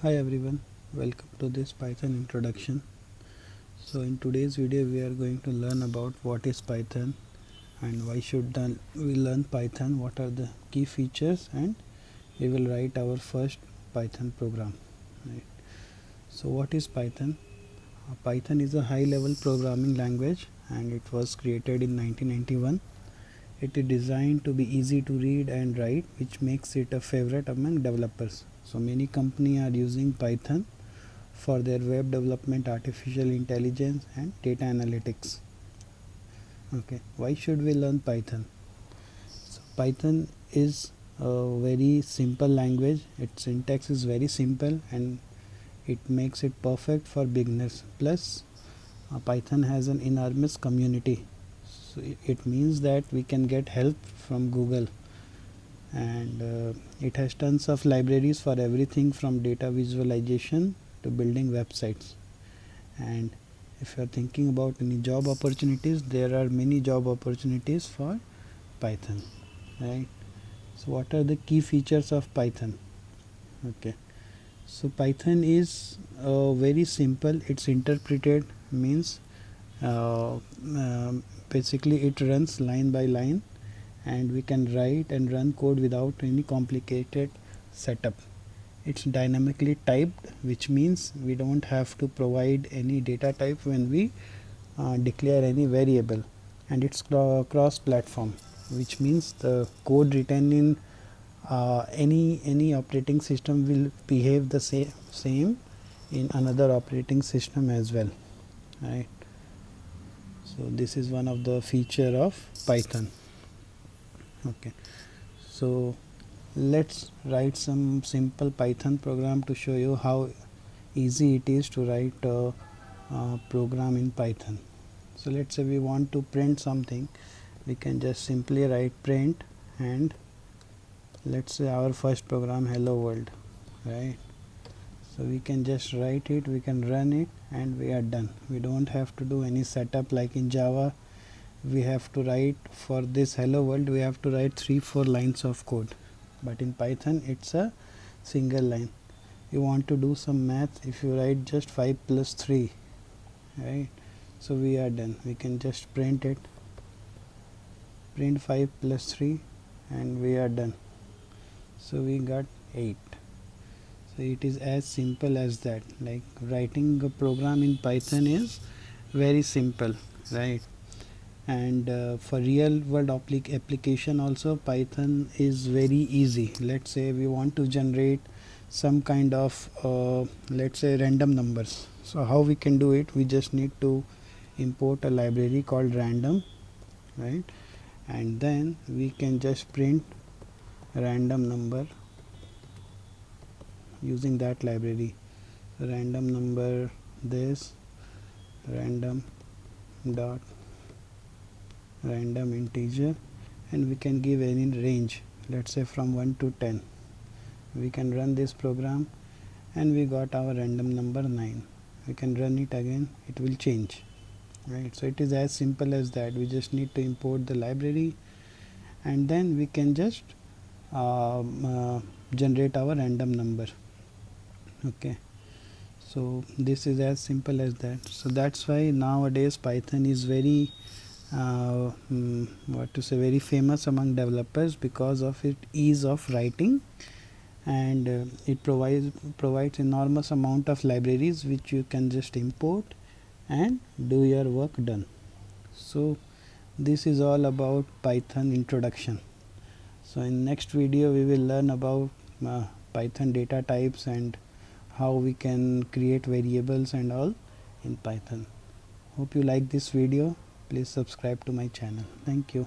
Hi everyone, welcome to this Python introduction. So in today's video we are going to learn about what is Python and why should we learn Python, what are the key features, and we will write our first Python program. Right. So what is Python? Python is a high level programming language and it was created in 1991. It is designed to be easy to read and write, which makes it a favorite among developers. So many companies are using Python for their web development, artificial intelligence, and data analytics. Okay, why should we learn Python? So Python is a very simple language. Its syntax is very simple and it makes it perfect for beginners. Plus, Python has an enormous community. So it means that we can get help from Google, and it has tons of libraries for everything from data visualization to building websites. And if you are thinking about any job opportunities, there are many job opportunities for Python, right? So what are the key features of Python? Okay, so Python is very simple. It's interpreted, means uh, basically it runs line by line and we can write and run code without any complicated setup. It's dynamically typed, which means we don't have to provide any data type when we declare any variable, and it's cross platform, which means the code written in any operating system will behave the same in another operating system as well, right? So this is one of the feature of Python. Okay, so let's write some simple Python program to show you how easy it is to write a program in Python. So let's say we want to print something, we can just simply write print, and let's say our first program hello world, right? So we can just write it, we can run it, and we are done. We don't have to do any setup like in Java. We have to write for this hello world, we have to write 3-4 lines of code, but in Python it's a single line. You want to do some math, if you write just 5 plus 3, right? So we are done. We can just print it, print 5 plus 3, and we are done. So we got 8. So it is as simple as that. Like writing a program in Python is very simple, right? And for real world application also, Python is very easy. Let's say we want to generate some kind of let's say random numbers. So how we can do it? We just need to import a library called random, right? And then we can just print random number using that library. Random number this, random dot random integer, and we can give any range, let's say from 1 to 10. We can run this program and we got our random number 9. We can run it again, it will change, right? So it is as simple as that. We just need to import the library and then we can just generate our random number. Okay, so this is as simple as that. So that's why nowadays Python is very very famous among developers because of its ease of writing, and it provides enormous amount of libraries which you can just import and do your work done. So this is all about Python introduction. So in next video we will learn about Python data types and how we can create variables and all in Python. Hope you like this video. Please subscribe to my channel. Thank you.